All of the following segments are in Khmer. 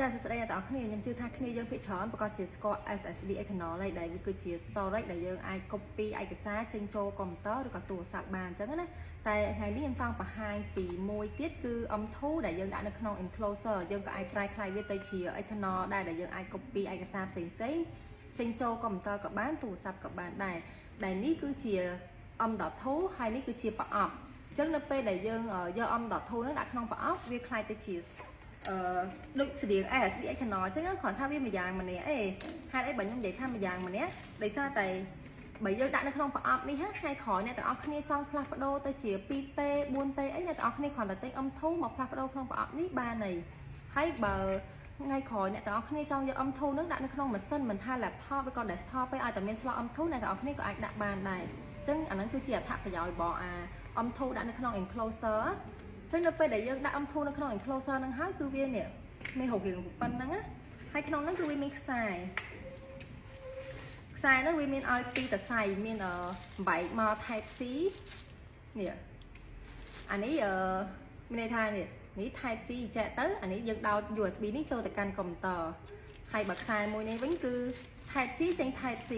ចាសស្ដីដល់គ្នាខ្ញុំជឿថាគ្នាយើងភាគច្រើនប្រកាសជាស្គាល់ SSD external ហើយដែលវាគឺជា storage ដែលយើងអាច copy ឯកសារចេញចូលកុំព្យូទ័រឬក៏ទូរស័ព្ទបានអញ្ចឹងណាតែថ្ងៃនេះខ្ញុំចង់បង្ហាញពីមួយទៀតគឺ M2 ដែលយើងដាក់នៅក្នុង enclosure យើងក៏អាចប្រែក្លាយវាទៅជា external ដែរដែលយើងអាច copy ឯកសារផ្សេងៗចេញចូលកុំព្យូទ័រក៏បានទូរស័ព្ទក៏បានដែរដែលនេះគឺជា M.2 ហើយនេះគឺជាប្រអប់អញ្ចឹងនៅពេលដែលយើងយក M.2 នោះដាក់ក្នុងប្រអប់វាคล้ายទៅជាដូចស្តៀង SSD external អញ្ចឹងគ្រាន់ថាវាមួយយ៉ាងម្នាក់ឯងហេតុអីបើខ្ញុំនិយាយថាមួយយ៉ាងម្នាក់ដោយសារតែបើយើងដាក់នៅក្នុងប្រអប់នេះថ្ងៃក្រោយអ្នកទាំងអស់គ្នាចង់ផ្លាស់ប្ដូរទៅជា 2T 4T អីអ្នកទាំងអស់គ្នាគ្រាន់តែទិញ M2 មកផ្លាស់ប្ដូរក្នុងប្រអប់នេះបានហើយហើយបើថ្ងៃក្រោយអ្នកទាំងអស់គ្នាចង់យក M2 នឹងដាក់នៅក្នុងម៉ាស៊ីនមិនថា laptop ឬក៏ desktop ទេឲ្យតែមាន slot M2 អ្នកទាំងអស់គ្នាក៏អាចដាក់បានដែរអញ្ចឹងអាហ្នឹងគឺជាអត្ថប្រយោជន៍របស់M2 ដាក់នៅក្នុង enclosure ចឹងនៅពេលដែលយើងដាក់ M2 នៅក្នុង enclosure ហ្នឹងហើយគឺវានេះមានរូបរាងប៉ុណ្ណឹងណាហើយក្នុងហ្នឹងគឺវាមានខ្សែហ្នឹងវាមានឲ្យពីរតសៃមានបែកមក Type C នេះអានេះមានន័យថានេះ Type C ចែកទៅអានេះយើងដោត USB នេះចូលទៅកាន់កុំព្យូទ័រហើយបើខ្សែមួយនេះវិញគឺ Type C ចេញ Type C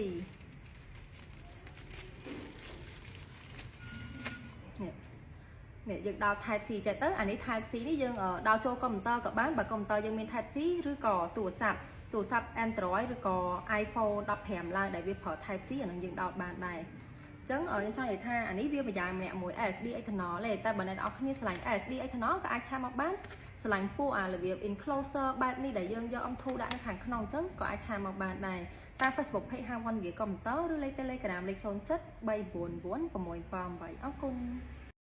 នេះយើងដោត Type C ចេះទៅអានេះ Type C នេះយើងដោតចូលកុំព្យូទ័រក៏បានបើកុំព្យូទ័រយើងមាន Type C ឬក៏ទូរស័ព្ទ Android ឬក៏ iPhone 15ឡើងដែលវាប្រើ Type C អានឹងយើងដោតបានដែរអញ្ចឹងខ្ញុំចង់និយាយថាអានេះវាម្យ៉ាងម្នាក់មួយ SSD external ទេតែបើអ្នកនរគ្នាឆ្លាញ់ SSD external ក៏អាចឆាមកបានឆ្លាញ់ពួករបៀប enclosure បែបនេះដែលយើងយក M2 ដាក់នៅខាងក្នុងអញ្ចឹងក៏អាចឆាមកបានដែរតាម Facebook page 51 GB កុំព្យូទ័រឬលេខ Telegram លេខ 07 399 688អរគុណ